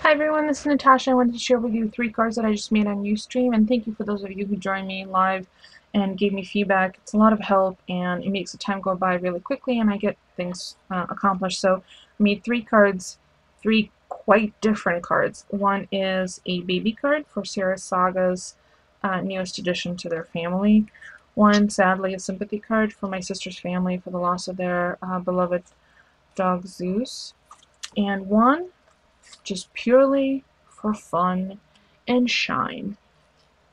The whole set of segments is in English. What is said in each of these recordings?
Hi everyone, this is Natasha. I wanted to share with you 3 cards that I just made on USTREAM, and thank you for those of you who joined me live and gave me feedback. It's a lot of help and it makes the time go by really quickly and I get things accomplished. So I made 3 cards, 3 quite different cards. One is a baby card for Sarah Saga's newest addition to their family. One, sadly, a sympathy card for my sister's family for the loss of their beloved dog Zeus. And one just purely for fun and shine.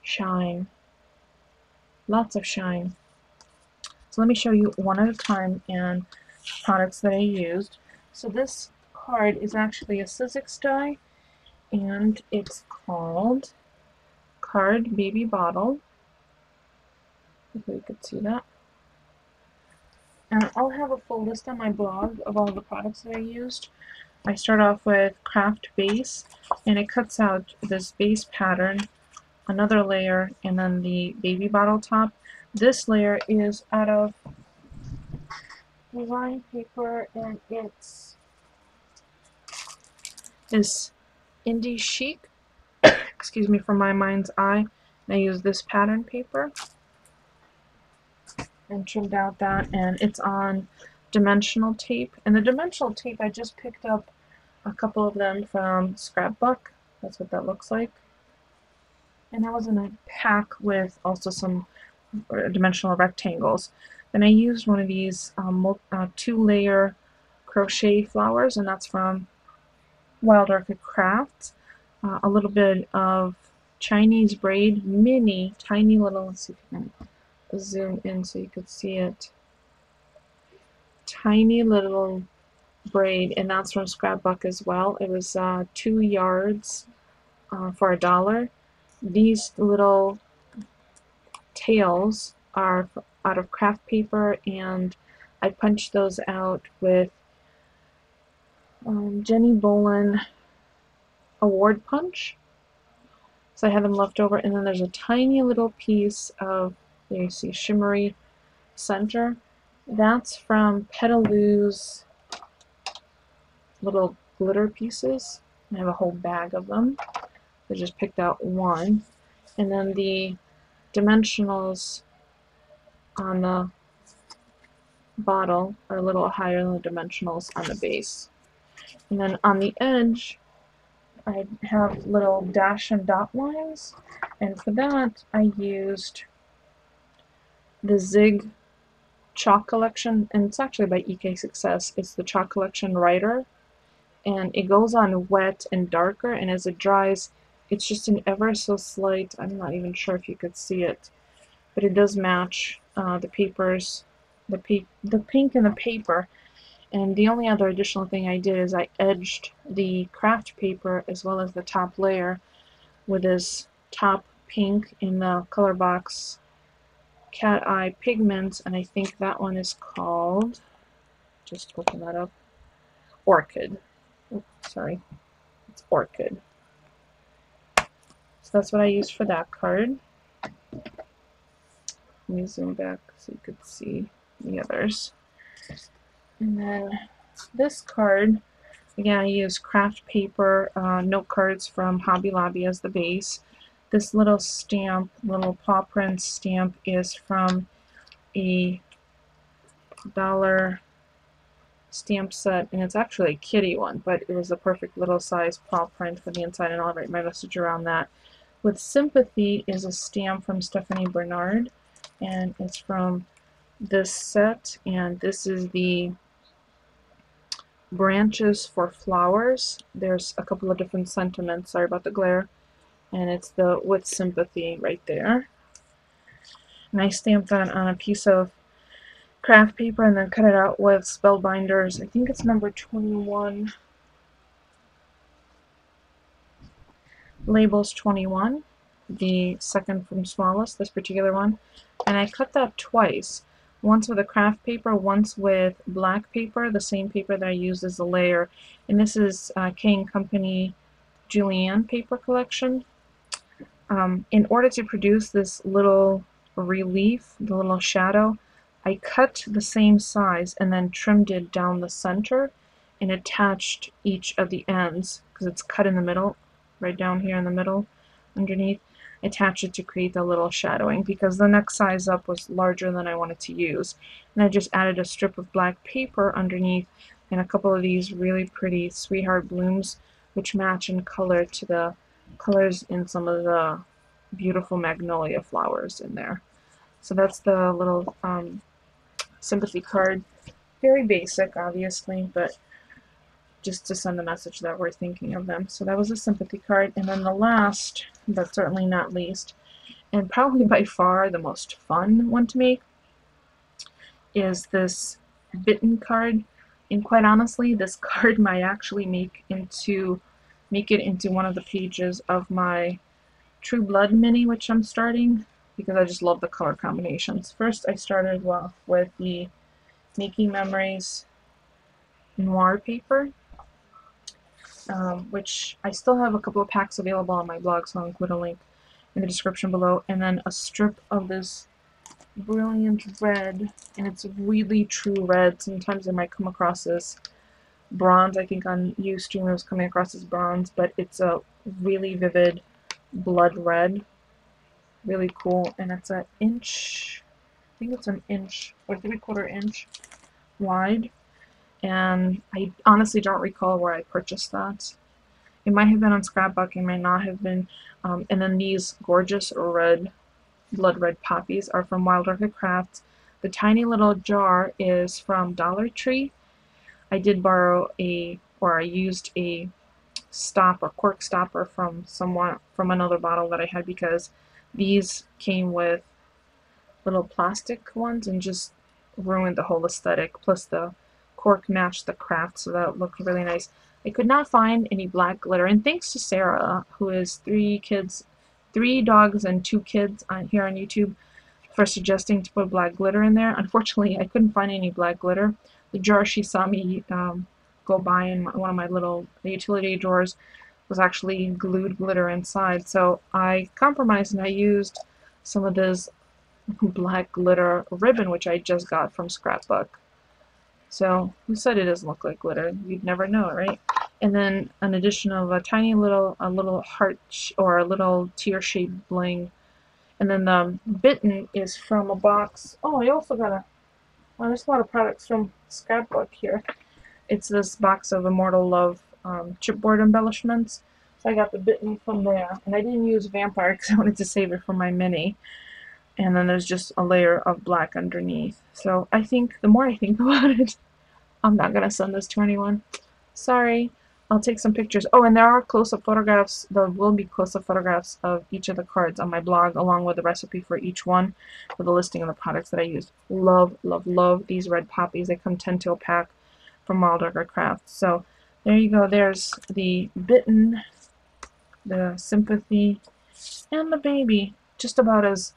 Shine. Lots of shine. So let me show you one at a time and products that I used. So this card is actually a Sizzix die, and it's called Card Baby Bottle. Hopefully you could see that. And I'll have a full list on my blog of all the products that I used. I start off with Craft Base, and it cuts out this base pattern, another layer, and then the baby bottle top. This layer is out of design paper, and it's this indie chic, excuse me, from my mind's eye. And I use this pattern paper and trimmed out that, and it's on dimensional tape. And the dimensional tape, I just picked up a couple of them from Scrapbook. That's what that looks like. And that was in a pack with also some dimensional rectangles. Then I used one of these 2-layer crochet flowers, and that's from Wild Orchid Crafts. A little bit of Chinese braid, mini, tiny little, let's see if I can zoom in so you could see it. Tiny little braid, and that's from Scrapbook as well. It was 2 yards for $1. These little tails are out of craft paper, and I punched those out with Jenny Bolin award punch. So I had them left over, and then there's a tiny little piece of, there you see, shimmery center. That's from Petaloo's little glitter pieces. I have a whole bag of them. I just picked out one. And then the dimensionals on the bottle are a little higher than the dimensionals on the base. And then on the edge, I have little dash and dot lines, and for that I used the Zig Chalk Collection, and it's actually by EK Success. It's the Chalk Collection Writer, and it goes on wet and darker, and as it dries, it's just an ever so slight, I'm not even sure if you could see it, but it does match the papers, the pink in the paper. And the only other additional thing I did is I edged the craft paper as well as the top layer with this top pink in the color box Cat Eye Pigments, and I think that one is called, just open that up, Orchid. Oops, sorry, it's Orchid. So that's what I used for that card. Let me zoom back so you could see the others. And then this card, again, I use craft paper note cards from Hobby Lobby as the base. This little stamp, little paw print stamp, is from a dollar stamp set, and it's actually a kitty one, but it was the perfect little size paw print for the inside, and I'll write my message around that. With Sympathy is a stamp from Stephanie Bernard, and it's from this set, and this is the branches for flowers. There's a couple of different sentiments, sorry about the glare, and it's the With Sympathy right there. And I stamped that on a piece of craft paper and then cut it out with Spellbinders. I think it's number 21. Labels 21, the second from smallest, this particular one. And I cut that twice. Once with a craft paper, once with black paper, the same paper that I used as a layer. And this is K & Company Julienne paper collection. In order to produce this little relief, the little shadow, I cut the same size and then trimmed it down the center and attached each of the ends, because it's cut in the middle, right down here in the middle underneath. I attached it to create the little shadowing because the next size up was larger than I wanted to use. And I just added a strip of black paper underneath and a couple of these really pretty sweetheart blooms which match in color to the colors in some of the beautiful magnolia flowers in there. So that's the little sympathy card. Very basic, obviously, but just to send the message that we're thinking of them. So that was a sympathy card. And then the last, but certainly not least, and probably by far the most fun one to make, is this bitten card. And quite honestly, this card might actually make it into one of the pages of my True Blood mini, which I'm starting, because I just love the color combinations. First, I started off with the Making Memories noir paper, which I still have a couple of packs available on my blog, so I'll include a link in the description below, and then a strip of this brilliant red, and it's really true red. Sometimes I might come across this bronze. I think on USTREAM I was coming across as bronze, but it's a really vivid blood red. Really cool, and it's an inch, I think it's an inch or 3/4 inch wide, and I honestly don't recall where I purchased that. It might have been on Scrapbook, it might not have been. And then these gorgeous red, blood red poppies are from Wild Orchid Crafts. The tiny little jar is from Dollar Tree. I did borrow I used a cork stopper from another bottle that I had, because these came with little plastic ones and just ruined the whole aesthetic. Plus the cork matched the craft, so that looked really nice. I could not find any black glitter, and thanks to Sarah, who has 3 dogs and 2 kids here on YouTube, for suggesting to put black glitter in there. Unfortunately, I couldn't find any black glitter. The jar she saw me go by in one of my little utility drawers was actually glued glitter inside, so I compromised and I used some of this black glitter ribbon, which I just got from Scrapbook. So who said it doesn't look like glitter? You'd never know, right? And then an addition of a tiny little heart or a little tear-shaped bling. And then the bitten is from a box. Oh, I also got well, there's a lot of products from Scrapbook here. It's this box of Immortal Love chipboard embellishments. So I got the bitten from there, and I didn't use Vampire because I wanted to save it for my mini. And then there's just a layer of black underneath. So I think the more I think about it, I'm not gonna send this to anyone. Sorry. I'll take some pictures. Oh, and there are close-up photographs. There will be close-up photographs of each of the cards on my blog, along with the recipe for each one, with a listing of the products that I used. Love, love, love these red poppies. They come 10 to a pack from Wild Orchid Crafts. So there you go. There's the bitten, the sympathy, and the baby. Just about as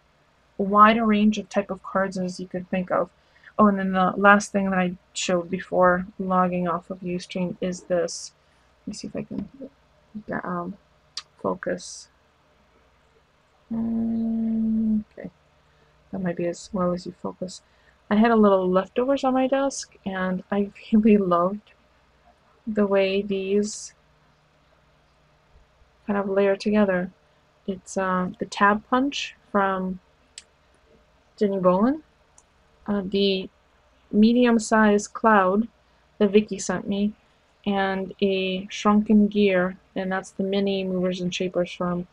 wide a range of type of cards as you could think of. Oh, and then the last thing that I showed before logging off of USTREAM is this. Let me see if I can focus. Okay, that might be as well as you focus. I had a little leftovers on my desk, and I really loved the way these kind of layer together. It's the Tab Punch from Jenny Bolin, the medium-sized cloud that Vicky sent me, and a shrunken gear, and that's the mini movers and shapers from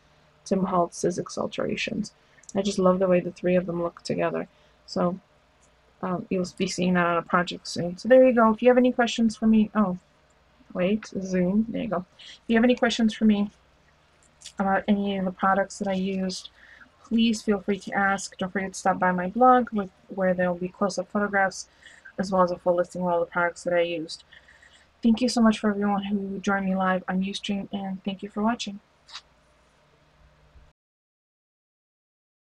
Tim Holtz's Sizzix Alterations. I just love the way the 3 of them look together. So you'll be seeing that on a project soon. So there you go. If you have any questions for me, oh, wait, zoom, there you go. If you have any questions for me about any of the products that I used, please feel free to ask. Don't forget to stop by my blog, where there will be close-up photographs, as well as a full listing of all the products that I used. Thank you so much for everyone who joined me live on USTREAM, and thank you for watching.